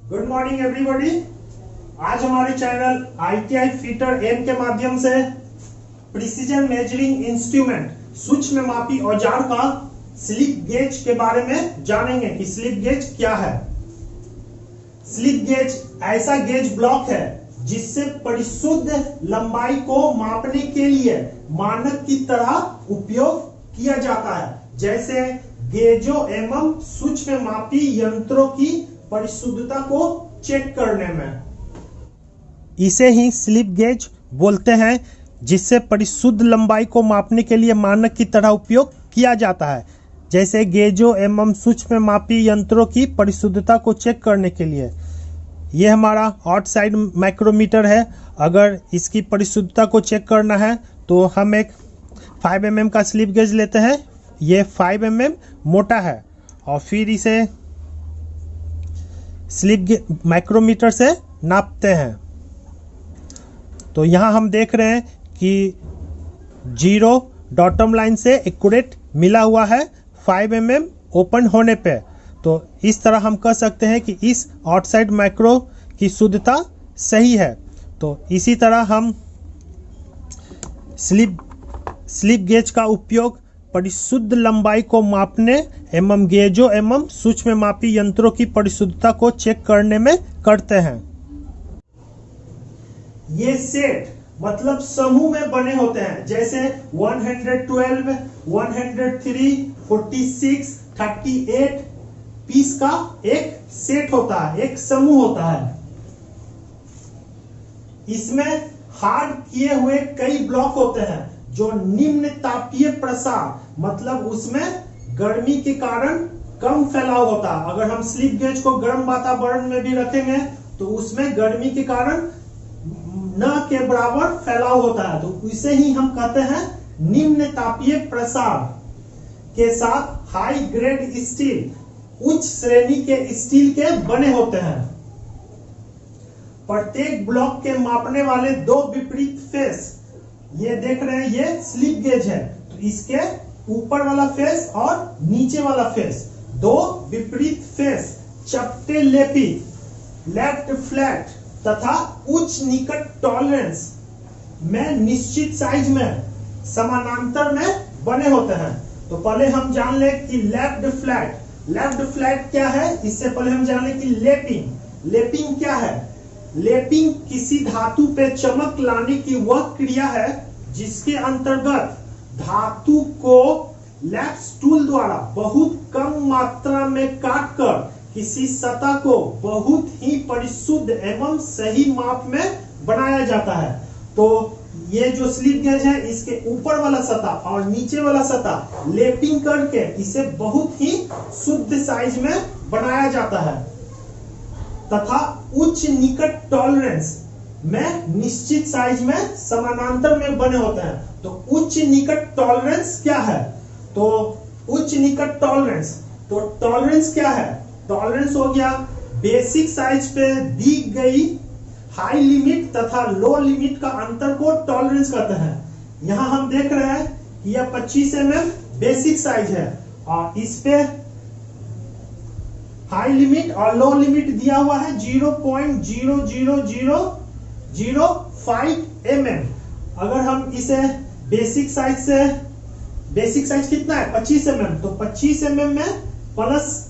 Good morning everybody. आज हमारे channel ITI fitter M के माध्यम से प्रिसीजन मेजरिंग इंस्ट्रूमेंट सूक्ष्म मापी औजार का स्लिप गेज के बारे में जानेंगे कि स्लिप गेज क्या है। स्लिप गेज ऐसा गेज ब्लॉक है जिससे परिशुद्ध लंबाई को मापने के लिए मानक की तरह उपयोग किया जाता है, जैसे गेजों एवं सूक्ष्म मापी यंत्रों की परिशुद्धता को चेक करने में। इसे ही स्लिप गेज बोलते हैं, जिससे परिशुद्ध लंबाई को मापने के लिए मानक की तरह उपयोग किया जाता है, जैसे गेजों एवं सूक्ष्म मापी यंत्रों की परिशुद्धता को चेक करने के लिए। यह हमारा आउटसाइड माइक्रोमीटर है। अगर इसकी परिशुद्धता को चेक करना है तो हम एक 5 mm का स्लिप गेज लेते हैं। ये 5 mm मोटा है और फिर इसे स्लिप माइक्रोमीटर से नापते हैं। तो यहाँ हम देख रहे हैं कि 0 डॉटम लाइन से एक्यूरेट मिला हुआ है 5 mm ओपन होने पे। तो इस तरह हम कह सकते हैं कि इस आउटसाइड माइक्रो की शुद्धता सही है। तो इसी तरह हम स्लिप गेज का उपयोग परिशुद्ध लंबाई को मापने एवं गेजों एवं सूक्ष्म मापी यंत्रों की परिशुद्धता को चेक करने में करते हैं। ये सेट मतलब समूह में बने होते हैं, जैसे 112, 103, 46, 38 पीस का एक सेट होता है, एक समूह होता है। इसमें हार्ड किए हुए कई ब्लॉक होते हैं जो निम्न तापीय प्रसार मतलब उसमें गर्मी के कारण कम फैलाव होता है। अगर हम स्लिप गेज को गर्म वातावरण में भी रखेंगे तो उसमें गर्मी के कारण न के बराबर फैलाव होता है, तो इसे ही हम कहते हैं निम्न तापीय प्रसार के साथ हाई ग्रेड स्टील, उच्च श्रेणी के स्टील के बने होते हैं। प्रत्येक ब्लॉक के मापने वाले 2 विपरीत फेस, ये देख रहे हैं ये स्लिप गेज है, तो इसके ऊपर वाला फेस और नीचे वाला फेस 2 विपरीत फेस चपटे लेपित लेफ्ट फ्लैट तथा उच्च निकट टॉलरेंस में निश्चित साइज में समानांतर में बने होते हैं। तो पहले हम जान ले कि लेफ्ट फ्लैट क्या है। इससे पहले हम जान ले कि लेपिंग क्या है। लेपिंग किसी धातु पे चमक लाने की वह क्रिया है जिसके अंतर्गत धातु को लैप्स टूल द्वारा बहुत कम मात्रा में काटकर किसी सतह को बहुत ही परिशुद्ध एवं सही माप में बनाया जाता है। तो ये जो स्लिप गेज है, इसके ऊपर वाला सतह और नीचे वाला सतह लेपिंग करके इसे बहुत ही शुद्ध साइज में बनाया जाता है तथा उच्च निकट टॉलरेंस में निश्चित साइज में समानांतर में बने होते हैं। तो उच्च निकट टॉलरेंस क्या है? तो उच्च निकट टॉलरेंस, तो टॉलरेंस क्या है? टॉलरेंस हो गया बेसिक साइज पे दी गई हाई लिमिट तथा लो लिमिट का अंतर को टॉलरेंस कहते हैं। यहां हम देख रहे हैं कि यह 25 mm बेसिक साइज है और इस पे हाई लिमिट और लो लिमिट दिया हुआ है 0.00005 mm। अगर हम इसे बेसिक साइज कितना है 25 mm, तो 25 mm में प्लस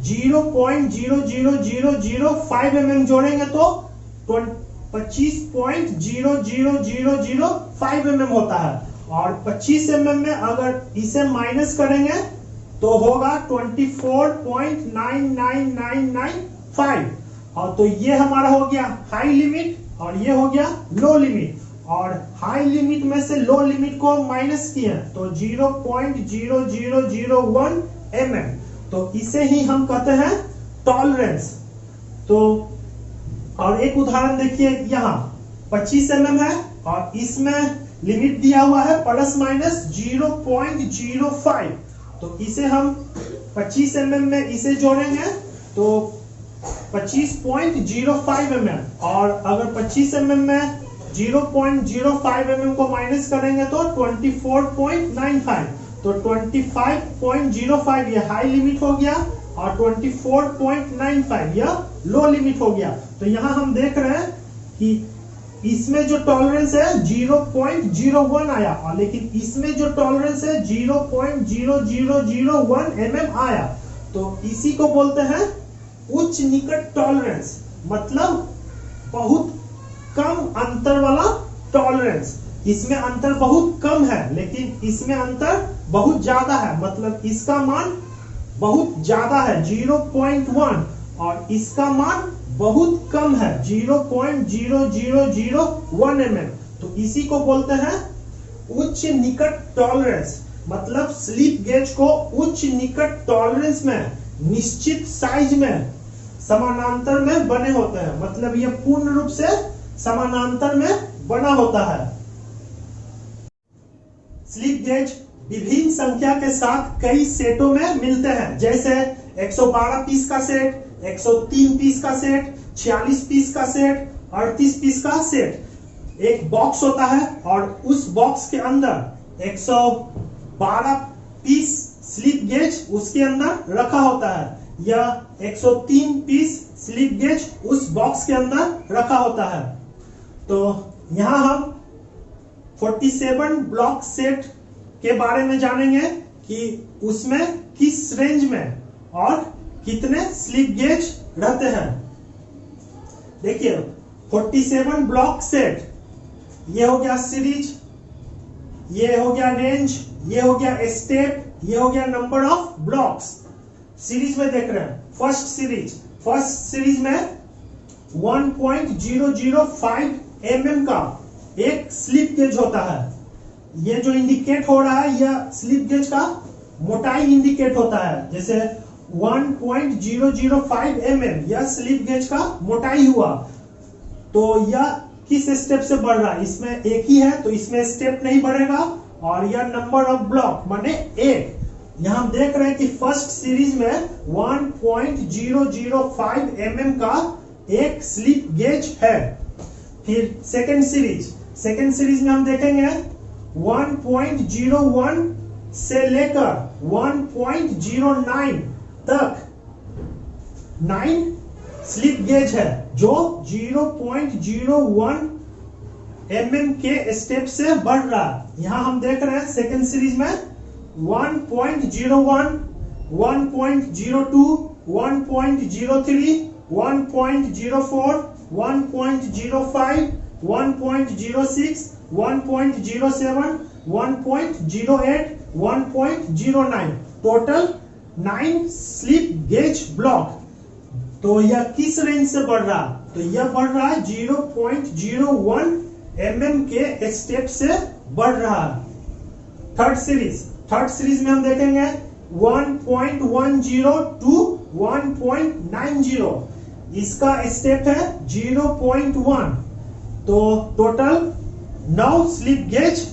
0.00005 mm जोड़ेंगे तो 25.00005 mm होता है। और 25 mm में अगर इसे माइनस करेंगे तो होगा 24.99995। और तो ये हमारा हो गया हाई लिमिट और ये हो गया लो लिमिट। और हाई लिमिट में से लो लिमिट को माइनस किए तो 0.0001 mm। तो इसे ही हम कहते हैं टॉलरेंस। तो और एक उदाहरण देखिए, यहाँ 25 mm है और इसमें लिमिट दिया हुआ है प्लस माइनस 0.05। तो इसे हम 25 mm में इसे जोड़ेंगे तो 25.05 mm। और अगर 25 mm में 0.05 mm को माइनस करेंगे तो 24.95। तो 25.05 ये हाई लिमिट हो गया और 24.95 यह लो लिमिट हो गया। तो यहाँ हम देख रहे हैं कि इसमें जो टॉलरेंस है 0.01 आया, और लेकिन इसमें जो टॉलरेंस है 0.0001 mm आया। तो इसी को बोलते हैं उच्च निकट टॉलरेंस, मतलब बहुत कम अंतर वाला टॉलरेंस। इसमें अंतर बहुत कम है लेकिन इसमें अंतर बहुत ज्यादा है, मतलब इसका मान बहुत ज्यादा है 0.1 और इसका मान बहुत कम है 0.0001 mm। तो इसी को बोलते हैं उच्च निकट टॉलरेंस, मतलब स्लिप गेज को उच्च निकट टॉलरेंस में निश्चित साइज में समानांतर में बने होते हैं, मतलब यह पूर्ण रूप से समानांतर में बना होता है। स्लिप गेज विभिन्न संख्या के साथ कई सेटों में मिलते हैं, जैसे 112 पीस का सेट, 103 पीस का सेट, 46 पीस का सेट, 38 पीस का सेट। एक बॉक्स होता है और उस बॉक्स के अंदर 112 पीस स्लिप गेज उसके अंदर रखा होता है, या 103 पीस स्लिप गेज उस बॉक्स के अंदर रखा होता है। तो यहां हम 47 ब्लॉक सेट के बारे में जानेंगे कि उसमें किस रेंज में और कितने स्लिप गेज रहते हैं। देखिए 47 ब्लॉक सेट, ये हो गया सीरीज, ये हो गया रेंज, ये हो गया स्टेप, ये हो गया नंबर ऑफ ब्लॉक्स। सीरीज में देख रहे हैं फर्स्ट सीरीज में 1.005 mm का एक स्लिप गेज होता है। ये जो इंडिकेट हो रहा है यह स्लिप गेज का मोटाई इंडिकेट होता है, जैसे 1.005 mm यह स्लिप गेज का मोटाई हुआ। तो यह किस स्टेप से बढ़ रहा है, इसमें एक ही है तो इसमें स्टेप नहीं बढ़ेगा, और यह नंबर ऑफ ब्लॉक माने एक। यहां हम देख रहे हैं कि फर्स्ट सीरीज में 1.005 mm का एक स्लिप गेज है। फिर सेकेंड सीरीज में हम देखेंगे 1.01 से लेकर 1.09 तक 9 स्लिप गेज है जो 0.01 mm के स्टेप से बढ़ रहा है। यहां हम देख रहे हैं सेकेंड सीरीज में 1.01, 1.02, 1.03, 1.04, 1.05, 1.06, 1.07, 1.08, 1.09, टोटल 9 स्लिप गेज ब्लॉक। तो यह किस रेंज से बढ़ रहा है, तो यह बढ़ रहा है 0.01 mm के स्टेप से बढ़ रहा है। थर्ड सीरीज में हम देखेंगे 1.10 टू 1.90, इसका स्टेप है 0.1। तो total 9 slip gauge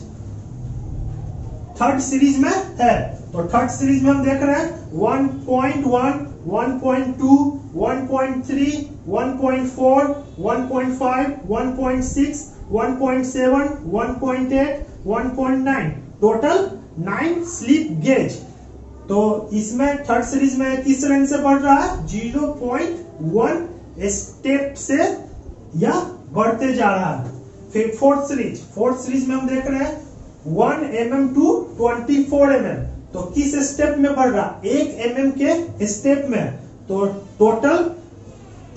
third series में है। तो थर्ड सीरीज में हम देख रहे हैं 1.1, 1.2, 1.3, 1.4, 1.5, 1.6, 1.7, 1.8, 1.9, टोटल 9 स्लिप गेज। तो इसमें थर्ड सीरीज में किस रेंज से बढ़ रहा है, 0.1 स्टेप से यह बढ़ते जा रहा है। फिर फोर्थ सीरीज में हम देख रहे हैं 1 mm टू 24 mm, तो किस स्टेप में बढ़ रहा, 1 mm के स्टेप में। तो total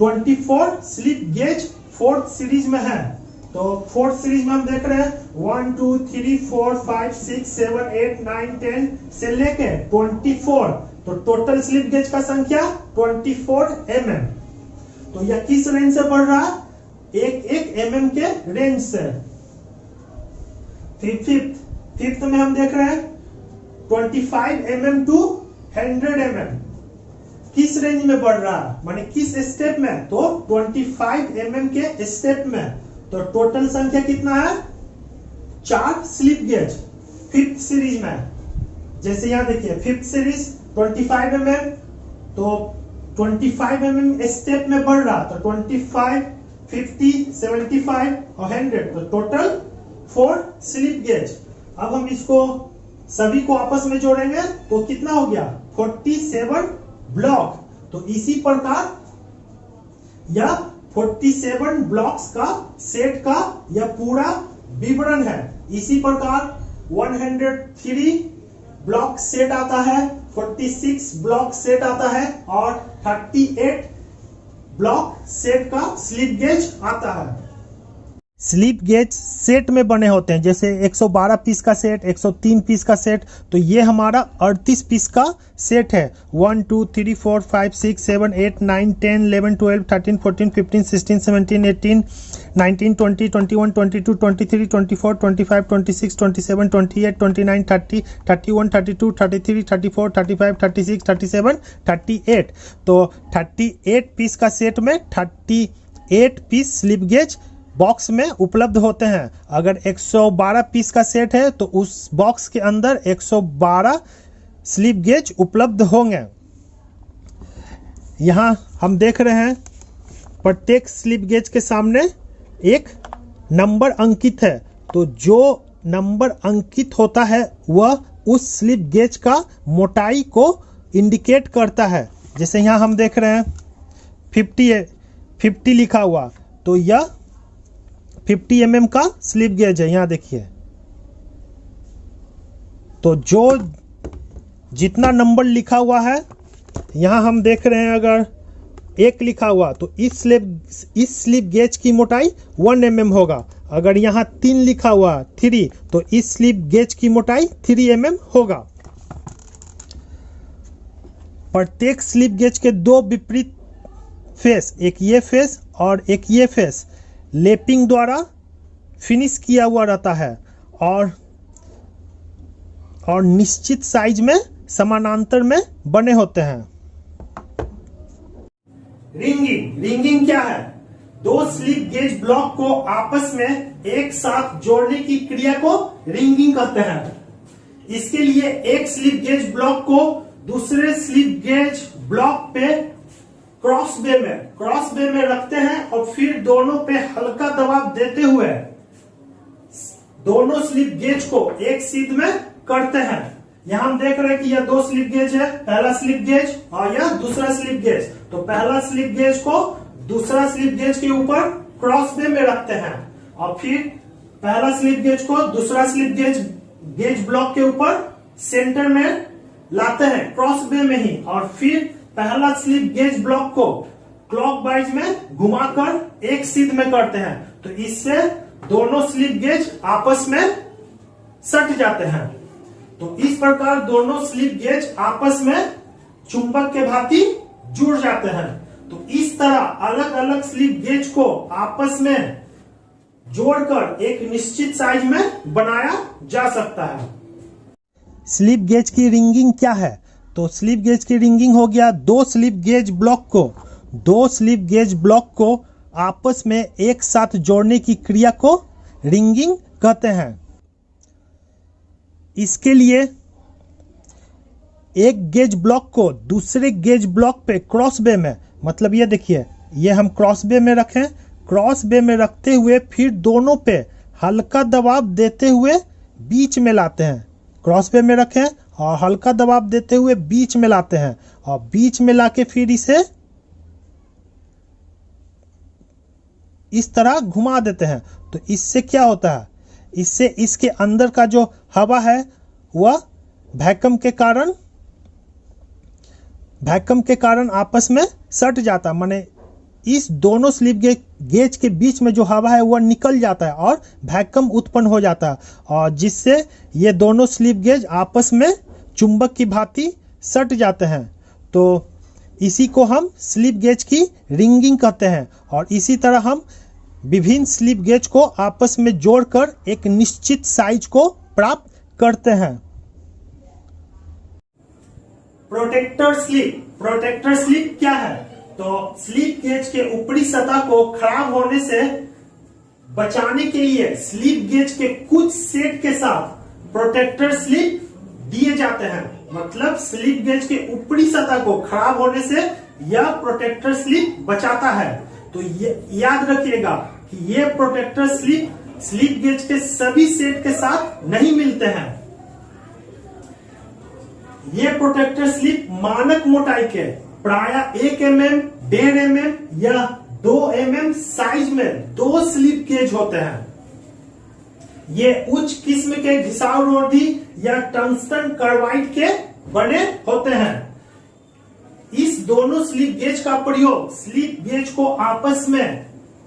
24 slip gauge fourth series में है। तो फोर्थ सीरीज में हम देख रहे हैं 1, 2, 3, 4, 5, 6, 7, 8, 9, 10 से लेके 24, तो टोटल स्लिप गेज का संख्या 24 mm। तो यह किस रेंज से बढ़ रहा है, 1 mm के रेंज से। फिफ्थ में हम देख रहे हैं 25 mm टू 100 mm, किस रेंज में बढ़ रहा है, माने किस स्टेप में, तो 25 mm के स्टेप में। तो टोटल संख्या कितना है, 4 स्लिप गेज फिफ्थ सीरीज में। जैसे यहां देखिए फिफ्थ सीरीज 25 mm, तो 25 mm स्टेप में बढ़ रहा, तो 25, 50, 75 और 100, तो टोटल 4 स्लिप गेज। अब हम इसको सभी को आपस में जोड़ेंगे तो कितना हो गया, 47 ब्लॉक। तो इसी प्रकार यह 47 ब्लॉक्स का सेट का यह पूरा विवरण है। इसी प्रकार 103 ब्लॉक सेट आता है, 46 ब्लॉक सेट आता है और 38 ब्लॉक सेट का स्लिप गेज आता है। स्लिप गेज सेट में बने होते हैं, जैसे 112 पीस का सेट, 103 पीस का सेट, तो ये हमारा 38 पीस का सेट है। 1 2 3 4 5 6 7 8 9 10 11 12 13 14 15 16 17 18 19 20 21 22 23 24 25 26 27 28 29 30 31 32 33 34 35 36 37 38। तो 38 पीस का सेट में 38 पीस स्लिप गेज बॉक्स में उपलब्ध होते हैं। अगर 112 पीस का सेट है तो उस बॉक्स के अंदर 112 स्लिप गेज उपलब्ध होंगे। यहां हम देख रहे हैं प्रत्येक स्लिप गेज के सामने एक नंबर अंकित है, तो जो नंबर अंकित होता है वह उस स्लिप गेज का मोटाई को इंडिकेट करता है। जैसे यहां हम देख रहे हैं 50 लिखा हुआ, तो यह 50 mm का स्लिप गेज है। यहां देखिए, तो जो जितना नंबर लिखा हुआ है, यहां हम देख रहे हैं अगर 1 लिखा हुआ तो इस स्लिप गेज की मोटाई 1 mm होगा। अगर यहां 3 लिखा हुआ 3, तो इस स्लिप गेज की मोटाई 3 mm होगा। प्रत्येक स्लिप गेज के दो विपरीत फेस, एक ये फेस और एक ये फेस, लेपिंग द्वारा फिनिश किया हुआ रहता है और निश्चित साइज में समानांतर में बने होते हैं। रिंगिंग क्या है? दो स्लिप गेज ब्लॉक को आपस में एक साथ जोड़ने की क्रिया को रिंगिंग कहते हैं। इसके लिए एक स्लिप गेज ब्लॉक को दूसरे स्लिप गेज ब्लॉक पे क्रॉस बे में रखते हैं और फिर दोनों पे हल्का दबाव देते हुए दोनों स्लिप गेज को एक सीध में करते हैं। यहां हम देख रहे हैं कि यह दो स्लिप गेज है, पहला स्लिप गेज और यह दूसरा स्लिप गेज। तो पहला स्लिप गेज को दूसरा स्लिप गेज के ऊपर क्रॉस बे में रखते हैं और फिर पहला स्लिप गेज को दूसरा स्लिप गेज ब्लॉक के ऊपर सेंटर में लाते हैं क्रॉस बे में ही, और फिर पहला स्लिप गेज ब्लॉक को क्लॉकवाइज में घुमाकर एक सीध में करते हैं। तो इससे दोनों स्लिप गेज आपस में सट जाते हैं। तो इस प्रकार दोनों स्लिप गेज आपस में चुंबक के भांति जुड़ जाते हैं। तो इस तरह अलग अलग स्लिप गेज को आपस में जोड़कर एक निश्चित साइज में बनाया जा सकता है। स्लिप गेज की रिंगिंग क्या है? तो स्लिप गेज की रिंगिंग हो गया दो स्लिप गेज ब्लॉक को आपस में एक साथ जोड़ने की क्रिया को रिंगिंग कहते हैं। इसके लिए एक गेज ब्लॉक को दूसरे गेज ब्लॉक पे क्रॉस बे में, मतलब ये देखिए, ये हम क्रॉस बे में रखें, क्रॉस बे में रखते हुए फिर दोनों पे हल्का दबाव देते हुए बीच में लाते हैं। क्रॉस बे में रखें और हल्का दबाव देते हुए बीच में लाते हैं और बीच में लाके फिर इसे इस तरह घुमा देते हैं। तो इससे क्या होता है? इससे इसके अंदर का जो हवा है वह वैक्यूम के कारण आपस में सट जाता, माने इस दोनों स्लिप गेज के बीच में जो हवा है वह निकल जाता है और वैक्यूम उत्पन्न हो जाता है, और जिससे ये दोनों स्लिप गेज आपस में चुंबक की भांति सट जाते हैं। तो इसी को हम स्लिप गेज की रिंगिंग कहते हैं। और इसी तरह हम विभिन्न स्लिप गेज को आपस में जोड़कर एक निश्चित साइज को प्राप्त करते हैं। प्रोटेक्टर स्लिप क्या है? तो स्लिप गेज के ऊपरी सतह को खराब होने से बचाने के लिए स्लिप गेज के कुछ सेट के साथ प्रोटेक्टर स्लिप दिए जाते हैं। मतलब स्लिप गेज के ऊपरी सतह को खराब होने से यह प्रोटेक्टर स्लिप बचाता है। तो याद रखिएगा कि ये प्रोटेक्टर स्लिप गेज के सभी सेट के साथ नहीं मिलते हैं। ये प्रोटेक्टर स्लिप मानक मोटाई के प्राय 1 mm, 1.5 mm या 2 mm साइज में 2 स्लिप गेज होते हैं। ये उच्च किस्म के घिसाव रोधी या टंगस्टन कार्बाइड के बने होते हैं। इस दोनों स्लिप गेज का प्रयोग स्लिप गेज को आपस में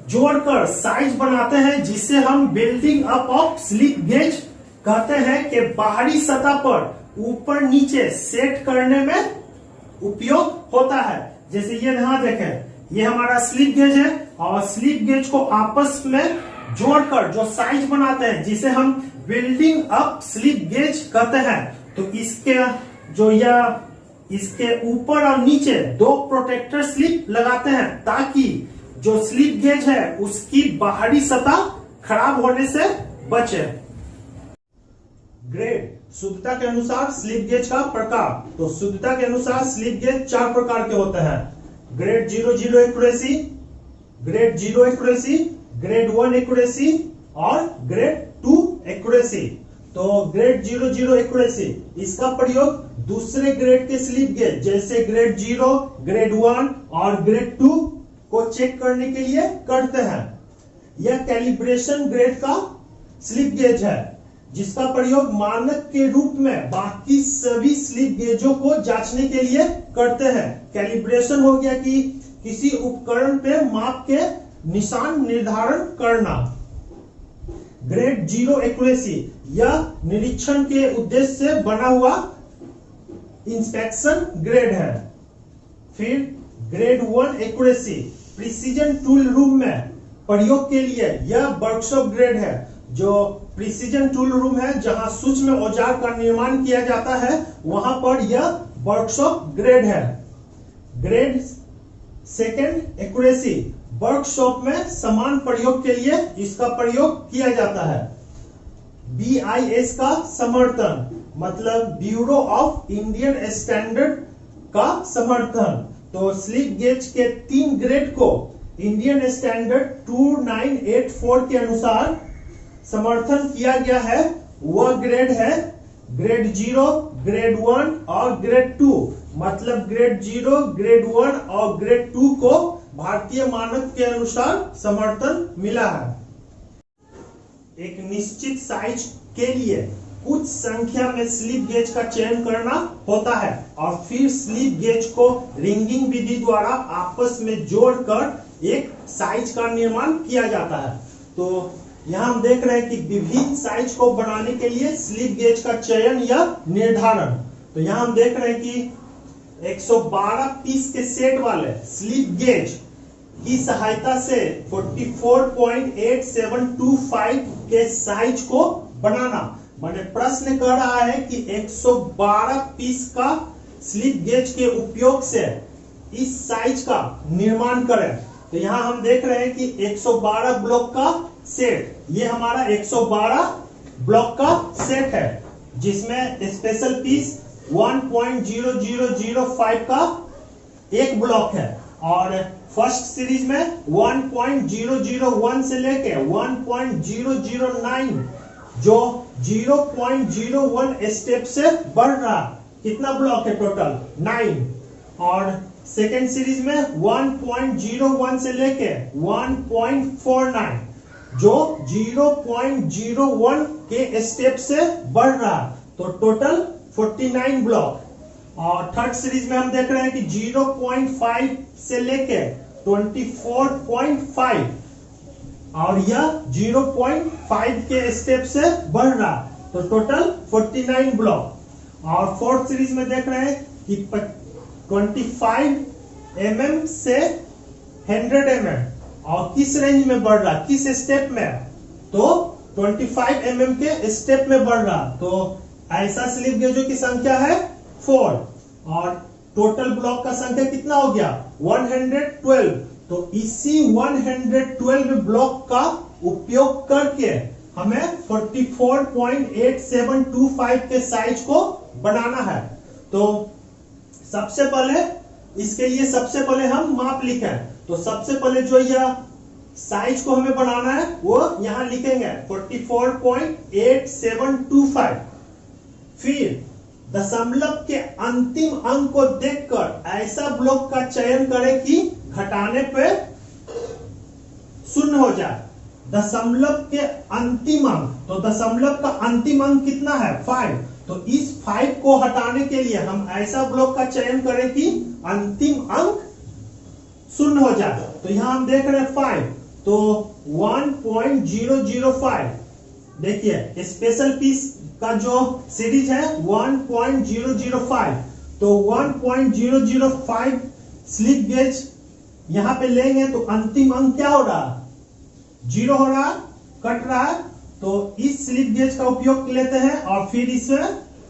जोड़कर साइज बनाते हैं, जिसे हम building up of slip gauge कहते हैं, कि बाहरी सतह पर ऊपर नीचे सेट करने में उपयोग होता है। जैसे ये यहां देखें, ये हमारा स्लिप गेज है और स्लिप गेज को आपस में जोड़कर जो साइज बनाते हैं, जिसे हम बिल्डिंग अप स्लिप गेज कहते हैं। तो इसके ऊपर और नीचे 2 प्रोटेक्टर स्लिप लगाते हैं, ताकि जो स्लिप गेज है उसकी बाहरी सतह खराब होने से बचे। ग्रेड, शुद्धता के अनुसार स्लिप गेज का प्रकार। तो शुद्धता के अनुसार स्लिप गेज 4 प्रकार के होते हैं। Grade 0 accuracy, grade 0 accuracy, grade 1 accuracy और ग्रेड 2 एक्यूरेसी। तो ग्रेड 0 एक्यूरेसी, इसका प्रयोग दूसरे ग्रेड के स्लिप गेज जैसे ग्रेड 0, ग्रेड 1 और ग्रेड 2 को चेक करने के लिए करते हैं। यह कैलिब्रेशन ग्रेड का स्लिप गेज है, जिसका प्रयोग मानक के रूप में बाकी सभी स्लिप गेजों को जांचने के लिए करते हैं। कैलिब्रेशन हो गया कि किसी उपकरण पे माप के निशान निर्धारण करना। ग्रेड 0 एक्यूरेसी, यह निरीक्षण के उद्देश्य से बना हुआ इंस्पेक्शन ग्रेड है। फिर grade 1 accuracy, precision tool room में प्रयोग के लिए यह वर्कशॉप ग्रेड है। जो प्रिसीजन टूल रूम है, जहां सूक्ष्म औजार का निर्माण किया जाता है, वहां पर यह वर्कशॉप ग्रेड है। ग्रेड 2 एक्यूरेसी, वर्कशॉप में समान प्रयोग के लिए इसका प्रयोग किया जाता है। BIS का समर्थन, मतलब ब्यूरो ऑफ इंडियन स्टैंडर्ड का समर्थन। तो स्लिप गेज के 3 ग्रेड को इंडियन स्टैंडर्ड 2984 के अनुसार समर्थन किया गया है। वह ग्रेड है ग्रेड 0, ग्रेड 1 और ग्रेड 2। मतलब ग्रेड 0, ग्रेड 1 और ग्रेड 2 को भारतीय मानक के अनुसार समर्थन मिला है। एक निश्चित साइज के लिए कुछ संख्या में स्लिप गेज का चयन करना होता है और फिर स्लिप गेज को रिंगिंग विधि द्वारा आपस में जोड़कर एक साइज का निर्माण किया जाता है। तो यहाँ हम देख रहे हैं कि विभिन्न साइज को बनाने के लिए स्लिप गेज का चयन या निर्धारण। तो यहाँ हम देख रहे हैं कि 112 पीस के सेट वाले स्लिप गेज की सहायता से 44.8725 के साइज को बनाना। मैंने प्रश्न कर रहा है कि 112 पीस का स्लिप गेज के उपयोग से इस साइज का निर्माण करें। तो यहाँ हम देख रहे हैं कि 112 ब्लॉक का सेट, ये हमारा 112 ब्लॉक का सेट है, जिसमें स्पेशल पीस 1.0005 का एक ब्लॉक है और फर्स्ट सीरीज में 1.001 से लेके 1.009 जो 0.01 स्टेप से बढ़ रहा, कितना ब्लॉक है टोटल 9। और सेकेंड सीरीज में 1.01 से लेके 1.49 जो 0.01 के स्टेप से बढ़ रहा, तो टोटल 49 ब्लॉक। और थर्ड सीरीज में हम देख रहे हैं कि 0.5 से लेके 24.5 और यह 0.5 के स्टेप से बढ़ रहा, तो टोटल 49 ब्लॉक। और फोर्थ सीरीज में देख रहे हैं कि 25 mm से 100 mm और किस रेंज में बढ़ रहा, किस स्टेप में, तो 25 mm के स्टेप में बढ़ रहा। तो ऐसा स्लिप गेजों की संख्या है 4 और टोटल ब्लॉक का संख्या कितना हो गया 112। तो इसी 112 ब्लॉक का उपयोग करके हमें 44.8725 के साइज को बनाना है। तो सबसे पहले इसके लिए हम माप लिखें। तो सबसे पहले जो यह साइज को हमें बनाना है वो यहां लिखेंगे 44.8725। फिर दशमलव के अंतिम अंक को देखकर ऐसा ब्लॉक का चयन करें कि घटाने पे शून्य हो जाए। दशमलव के अंतिम अंक, तो दशमलव का अंतिम अंक कितना है 5, तो इस 5 को हटाने के लिए हम ऐसा ब्लॉक का चयन करें कि अंतिम अंक शून्य हो जाए। तो यहां हम देख रहे हैं 5, तो 1.005, देखिए स्पेशल पीस का जो सीरीज है 1.005, तो 1.005 स्लिप गेज यहां पे लेंगे तो अंतिम अंक क्या हो रहा है, 0 हो रहा, कट रहा है। तो इस स्लिप गेज का उपयोग लेते हैं और फिर इसे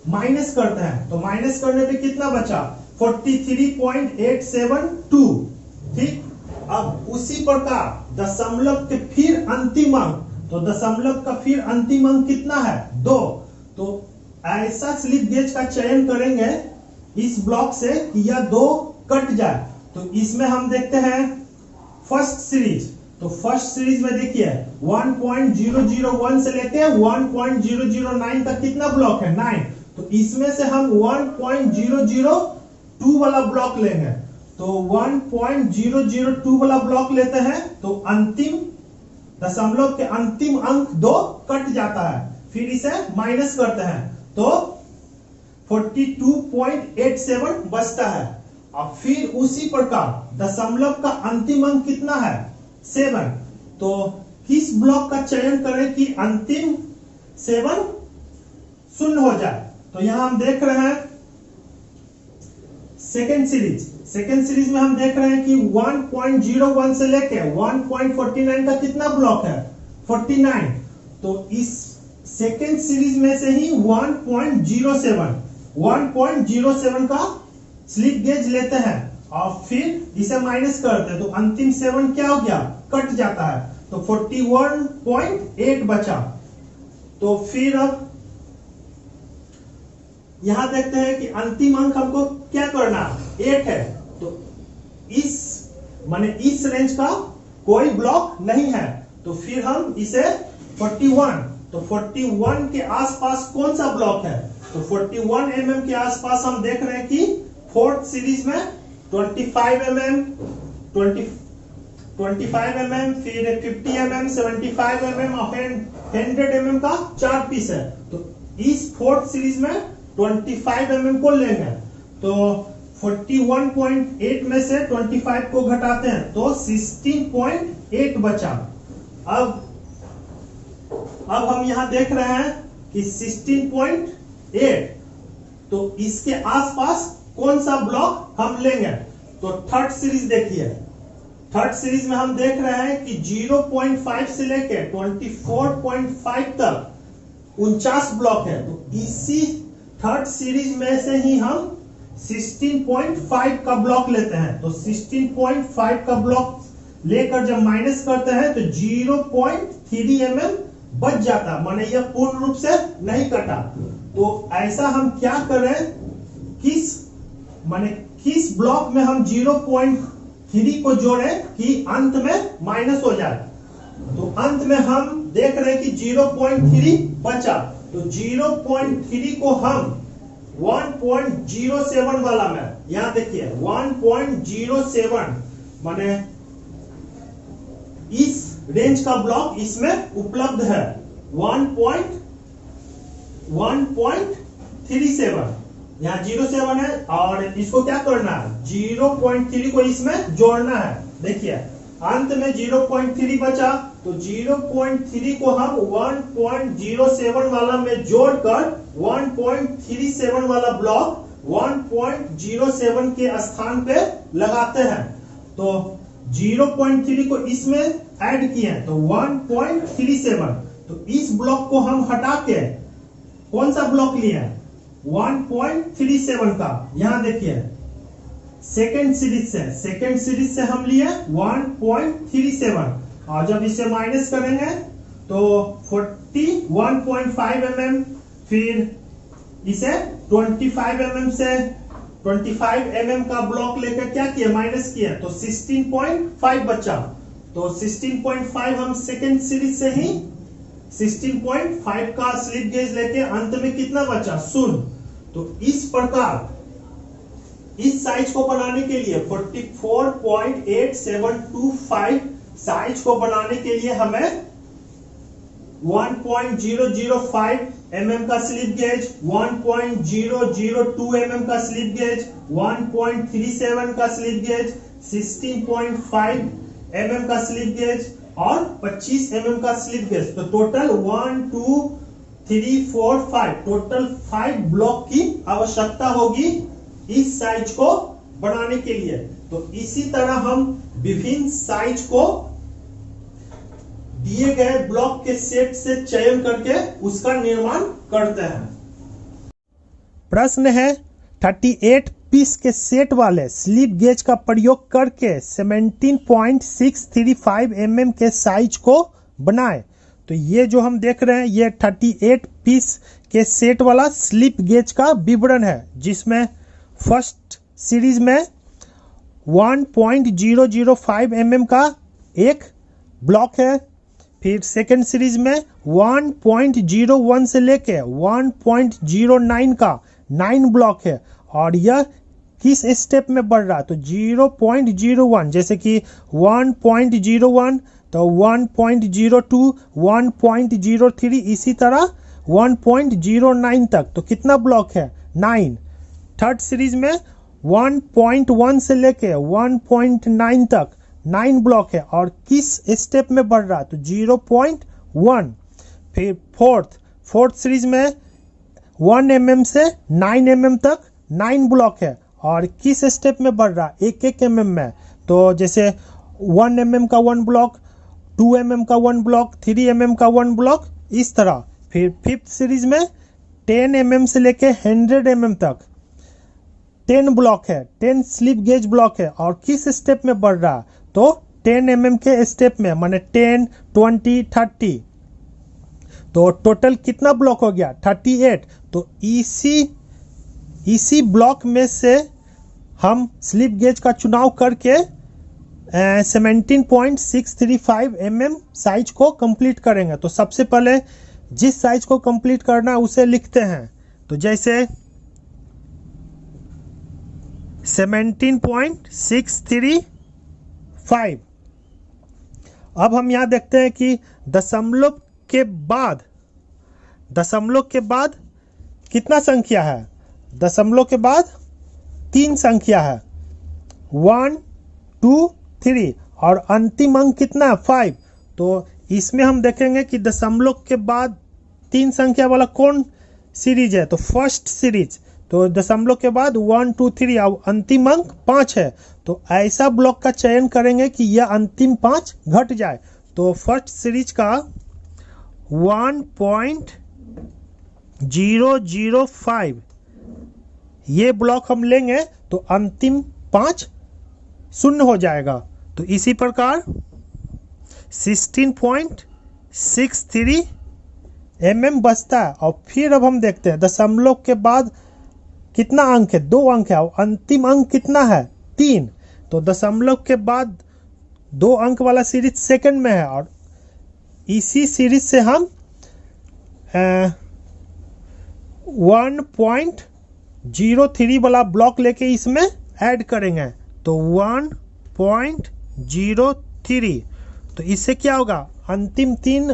माइनस करते हैं, तो माइनस करने पे कितना बचा 43.872। ठीक, अब उसी प्रकार दशमलव के फिर अंतिम अंक, तो दशमलव का फिर अंतिम अंक कितना है 2, तो ऐसा स्लिप गेज का चयन करेंगे इस ब्लॉक से कि यह 2 कट जाए। तो इसमें हम देखते हैं फर्स्ट सीरीज, तो फर्स्ट सीरीज में देखिए 1.001 से लेके 1.009 तक कितना ब्लॉक है 9, तो इसमें से हम 1.002 वाला ब्लॉक लेंगे। तो 1.002 वाला ब्लॉक लेते हैं तो अंतिम दशमलव के अंतिम अंक 2 कट जाता है, फिर इसे माइनस करते हैं तो 42.87 बचता है। और फिर उसी प्रकार दशमलव का अंतिम अंक कितना है 7, तो किस ब्लॉक का चयन करें कि अंतिम 7 शून्य हो जाए। तो यहां हम देख रहे हैं सेकेंड सीरीज में हम देख रहे हैं कि 1.01 से लेके 1.49 का कितना ब्लॉक है 49, तो इस सेकेंड सीरीज में से ही 1.07 का स्लिप गेज लेते हैं और फिर इसे माइनस करते हैं, तो अंतिम 7 क्या हो गया, कट जाता है, तो 41.8 बचा। तो फिर अब यहां देखते हैं कि अंतिम अंक हमको क्या करना 8 है, तो इस रेंज का कोई ब्लॉक नहीं है, तो फिर हम इसे 41, तो 41 के आसपास कौन सा ब्लॉक है, तो 41 mm के आसपास हम देख रहे हैं कि फोर्थ सीरीज में 25 mm, 25 mm, फिर 50 mm, 75 mm और 100 mm का 4 पीस है। तो इस फोर्थ सीरीज में 25 mm को लेंगे, तो 41.8 में से 25 को घटाते हैं तो 16.8 बचा। अब हम यहां देख रहे हैं कि 16.8, तो इसके आसपास कौन सा ब्लॉक हम लेंगे, तो थर्ड सीरीज देखिए, थर्ड सीरीज में हम देख रहे हैं कि 0.5 से लेके 24.5 तक 49 ब्लॉक है, तो इसी थर्ड सीरीज में से ही हम 16.5 का ब्लॉक लेते हैं, तो 16.5 का ब्लॉक लेकर जब माइनस करते हैं तो 0.3 mm बच जाता, माने यह पूर्ण रूप से नहीं कटा। तो ऐसा हम क्या करें, किस ब्लॉक में हम 0.3 को जोड़ें कि अंत में माइनस हो जाए। तो अंत में हम देख रहे हैं कि 0.3 बचा, तो 0.3 को हम 1.07 वाला में, यहां देखिए 1.07 माने इस रेंज का ब्लॉक इसमें उपलब्ध है 1.37, यहाँ 07 है और इसको क्या करना है 0.3 को इसमें जोड़ना है। देखिए अंत में 0.3 बचा, तो 0.3 को हम 1.07 वाला में जोड़कर 1.37 वाला ब्लॉक 1.07 के स्थान पे लगाते हैं, तो 0.3 को इसमें ऐड किए तो 1.37, तो इस ब्लॉक को हम हटा के कौन सा ब्लॉक लिए 1.37 का, यहां देखिए सेकेंड सीरीज से हम लिए 1.37 और जब इसे माइनस करेंगे तो 41.5 mm, फिर इसे 25 mm से 25 mm का ब्लॉक लेकर क्या किया माइनस किया, तो 16.5 बचा। तो 16.5 हम सेकेंड सीरीज से ही 16.5 का स्लिप गेज लेके अंत में कितना बचा 0, तो इस प्रकार इस साइज को बनाने के लिए 44.8725 साइज को बनाने के लिए हमें 1.005 mm का स्लिप गेज, 1.002 mm का स्लिप गेज, 1.37 का स्लिप गेज, 16.5 mm का स्लिप गेज और 25 mm का स्लिप गेज। तो टोटल 1 2 3 4 5 टोटल 5 ब्लॉक की आवश्यकता होगी इस साइज को बनाने के लिए। तो इसी तरह हम विभिन्न साइज को दिए गए ब्लॉक के सेट से चयन करके उसका निर्माण करते हैं। प्रश्न है 38 पीस के सेट वाले स्लिप गेज का प्रयोग करके 17.635 mm के साइज को बनाएं। तो ये जो हम देख रहे हैं ये 38 पीस के सेट वाला स्लिप गेज का विवरण है, जिसमें फर्स्ट सीरीज में 1.005 mm का एक ब्लॉक है, फिर सेकेंड सीरीज में 1.01 से लेके 1.09 का 9 ब्लॉक है। और यह किस स्टेप में बढ़ रहा है? तो 0.01, जैसे कि 1.01 तो 1.02 1.03 इसी तरह 1.09 तक। तो कितना ब्लॉक है? 9। थर्ड सीरीज में 1.1 से लेके 1.9 तक 9 ब्लॉक है और किस स्टेप में बढ़ रहा है? तो 0.1। फिर फोर्थ सीरीज में 1 mm से 9 mm तक 9 ब्लॉक है और किस स्टेप में बढ़ रहा है? 1 mm में। तो जैसे 1 mm का 1 ब्लॉक, 2 mm का 1 ब्लॉक, 3 mm का 1 ब्लॉक, इस तरह। फिर फिफ्थ सीरीज में 10 mm से लेके 100 mm तक 10 ब्लॉक है, 10 स्लिप गेज ब्लॉक है और किस स्टेप में बढ़ रहा है? तो 10 mm के स्टेप में, माने 10 20 30। तो टोटल कितना ब्लॉक हो गया? 38। तो इसी ब्लॉक में से हम स्लिप गेज का चुनाव करके 17.635 mm साइज को कंप्लीट करेंगे। तो सबसे पहले जिस साइज को कंप्लीट करना है उसे लिखते हैं। तो जैसे 17.635। अब हम यहां देखते हैं कि दशमलव के बाद कितना संख्या है? दशमलव के बाद 3 संख्या है, 1 2 3 और अंतिम अंक कितना है? 5। तो इसमें हम देखेंगे कि दशमलव के बाद 3 संख्या वाला कौन सीरीज है? तो फर्स्ट सीरीज। तो दशमलव के बाद 1 2 3 और अंतिम अंक 5 है। तो ऐसा ब्लॉक का चयन करेंगे कि यह अंतिम 5 घट जाए। तो फर्स्ट सीरीज का 1.005 ये ब्लॉक हम लेंगे तो अंतिम 5 शून्य हो जाएगा। तो इसी प्रकार 16.63 mm बचता है। और फिर अब हम देखते हैं दशमलव के बाद कितना अंक है? 2 अंक है और अंतिम अंक कितना है? 3। तो दशमलव के बाद 2 अंक वाला सीरीज सेकंड में है और इसी सीरीज से हम 1.03 वाला ब्लॉक लेके इसमें ऐड करेंगे। तो 1.03। तो इससे क्या होगा? अंतिम 3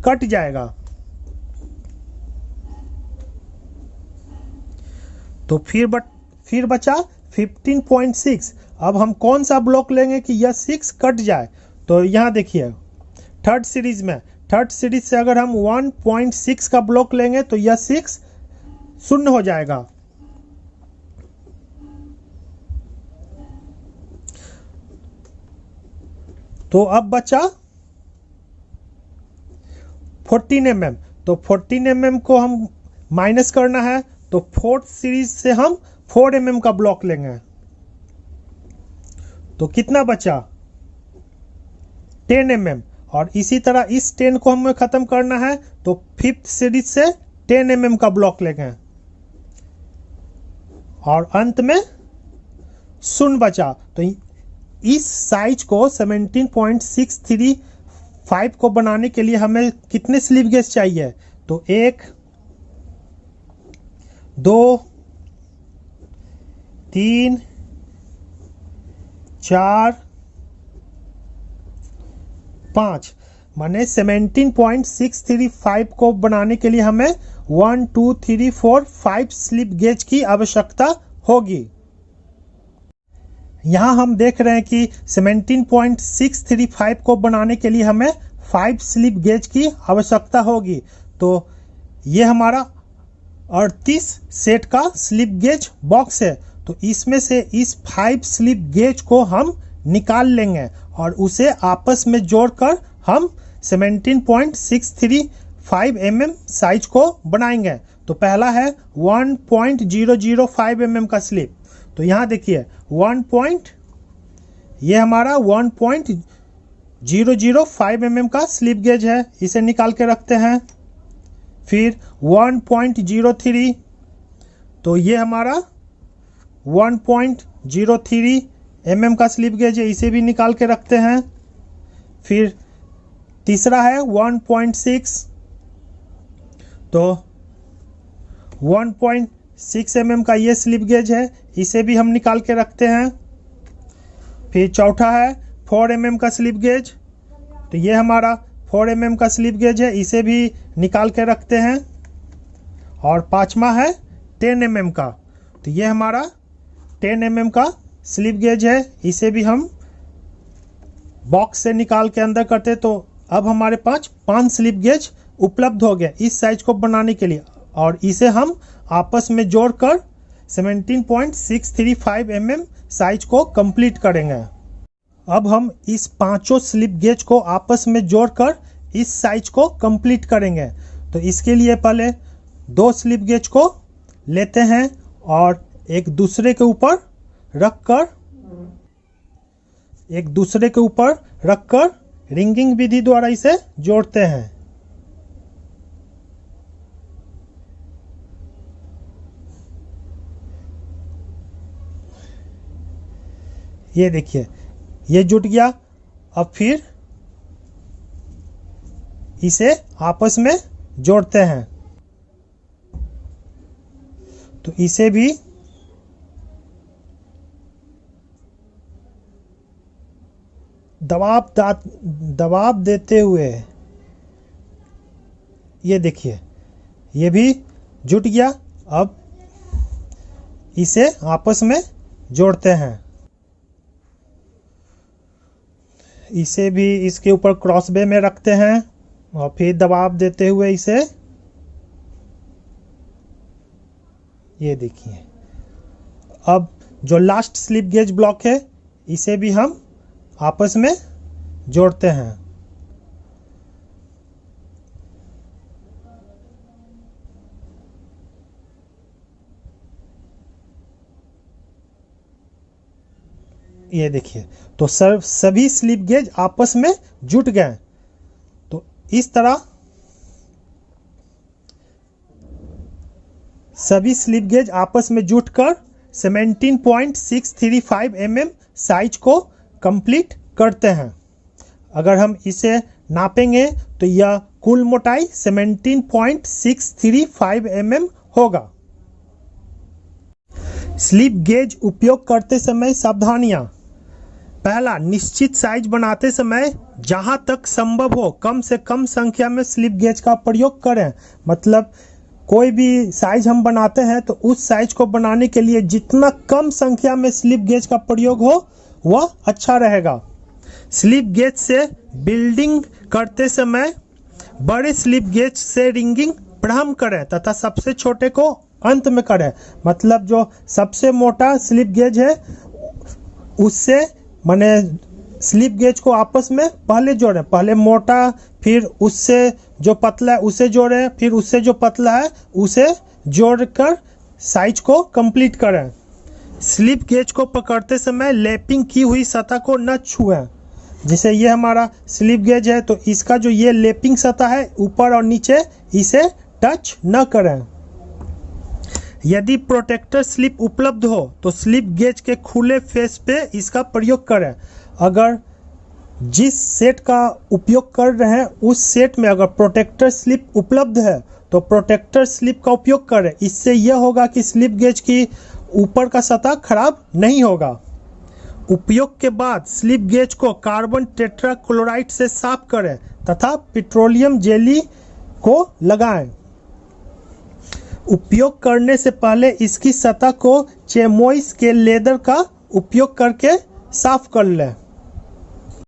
कट जाएगा। तो फिर बचा 15.6। अब हम कौन सा ब्लॉक लेंगे कि यह 6 कट जाए? तो यहाँ देखिए थर्ड सीरीज से अगर हम 1.6 का ब्लॉक लेंगे तो यह 6 शून्य हो जाएगा। तो अब बचा 14 mm। तो 14 mm को हम माइनस करना है। तो फोर्थ सीरीज से हम 4 mm का ब्लॉक लेंगे। तो कितना बचा? 10 mm। और इसी तरह इस 10 को हमें खत्म करना है तो फिफ्थ सीरीज से 10 mm का ब्लॉक लेंगे और अंत में शून्य बचा। तो इस साइज को 17.635 को बनाने के लिए हमें कितने स्लिप गेज चाहिए? तो 1 2 3 4 5 माने 17.635 को बनाने के लिए हमें 1 2 3 4 5 स्लिप गेज की आवश्यकता होगी। यहाँ हम देख रहे हैं कि 17.635 को बनाने के लिए हमें 5 स्लिप गेज की आवश्यकता होगी। तो ये हमारा 38 सेट का स्लिप गेज बॉक्स है। तो इसमें से इस 5 स्लिप गेज को हम निकाल लेंगे और उसे आपस में जोड़कर हम 17.635 mm साइज को बनाएंगे। तो पहला है 1.005 mm का स्लिप। तो यहाँ देखिए ये हमारा 1.005 mm का स्लिप गेज है, इसे निकाल के रखते हैं। फिर 1.03, तो ये हमारा 1.03 mm का स्लिप गेज है, इसे भी निकाल के रखते हैं। फिर तीसरा है 1.6, तो 1.6 mm का ये स्लिप गेज है, इसे भी हम निकाल के रखते हैं। फिर चौथा है 4 mm का स्लिप गेज, तो ये हमारा 4 mm का स्लिप गेज है, इसे भी निकाल के रखते हैं। और पांचवा है 10 mm का, तो ये हमारा 10 mm का स्लिप गेज है, इसे भी हम बॉक्स से निकाल के अंदर करते। तो अब हमारे पास 5 स्लिप गेज उपलब्ध हो गए इस साइज को बनाने के लिए, और इसे हम आपस में जोड़कर 17.635 mm साइज को कंप्लीट करेंगे। अब हम इस पांचों स्लिप गेज को आपस में जोड़कर इस साइज को कंप्लीट करेंगे। तो इसके लिए पहले 2 स्लिप गेज को लेते हैं और एक दूसरे के ऊपर रखकर रिंगिंग विधि द्वारा इसे जोड़ते हैं। ये देखिए, ये जुट गया। अब फिर इसे आपस में जोड़ते हैं। तो इसे भी दबाव देते हुए, ये देखिए, ये भी जुट गया। अब इसे आपस में जोड़ते हैं। इसे भी इसके ऊपर क्रॉस बे में रखते हैं और फिर दबाव देते हुए इसे, ये देखिए। अब जो लास्ट स्लिप गेज ब्लॉक है, इसे भी हम आपस में जोड़ते हैं। ये देखिए, तो सभी स्लिप गेज आपस में जुट गए। तो इस तरह सभी स्लिप गेज आपस में जुटकर 17.635 mm साइज को कंप्लीट करते हैं। अगर हम इसे नापेंगे तो यह कुल मोटाई 17.635 mm होगा। स्लिप गेज उपयोग करते समय सावधानियां। पहला, निश्चित साइज बनाते समय जहां तक संभव हो कम से कम संख्या में स्लिप गेज का प्रयोग करें। मतलब कोई भी साइज हम बनाते हैं तो उस साइज को बनाने के लिए जितना कम संख्या में स्लिप गेज का प्रयोग हो वह अच्छा रहेगा। स्लिप गेज से बिल्डिंग करते समय बड़े स्लिप गेज से रिंगिंग प्रारंभ करें तथा सबसे छोटे को अंत में करें। मतलब जो सबसे मोटा स्लिप गेज है उससे माने स्लिप गेज को आपस में पहले जोड़ें, पहले मोटा, फिर उससे जो पतला है उसे जोड़ें, फिर उससे जो पतला है उसे जोड़कर साइज को कंप्लीट करें। स्लिप गेज को पकड़ते समय लैपिंग की हुई सतह को न छुएं। जैसे ये हमारा स्लिप गेज है तो इसका जो ये लैपिंग सतह है ऊपर और नीचे, इसे टच न करें। यदि प्रोटेक्टर स्लिप उपलब्ध हो तो स्लिप गेज के खुले फेस पे इसका प्रयोग करें। अगर जिस सेट का उपयोग कर रहे हैं उस सेट में अगर प्रोटेक्टर स्लिप उपलब्ध है तो प्रोटेक्टर स्लिप का उपयोग करें। इससे यह होगा कि स्लिप गेज की ऊपर का सतह खराब नहीं होगा। उपयोग के बाद स्लिप गेज को कार्बन टेट्राक्लोराइड से साफ करें तथा पेट्रोलियम जेली को लगाएं। उपयोग करने से पहले इसकी सतह को चेमोइस के लेदर का उपयोग करके साफ कर लें।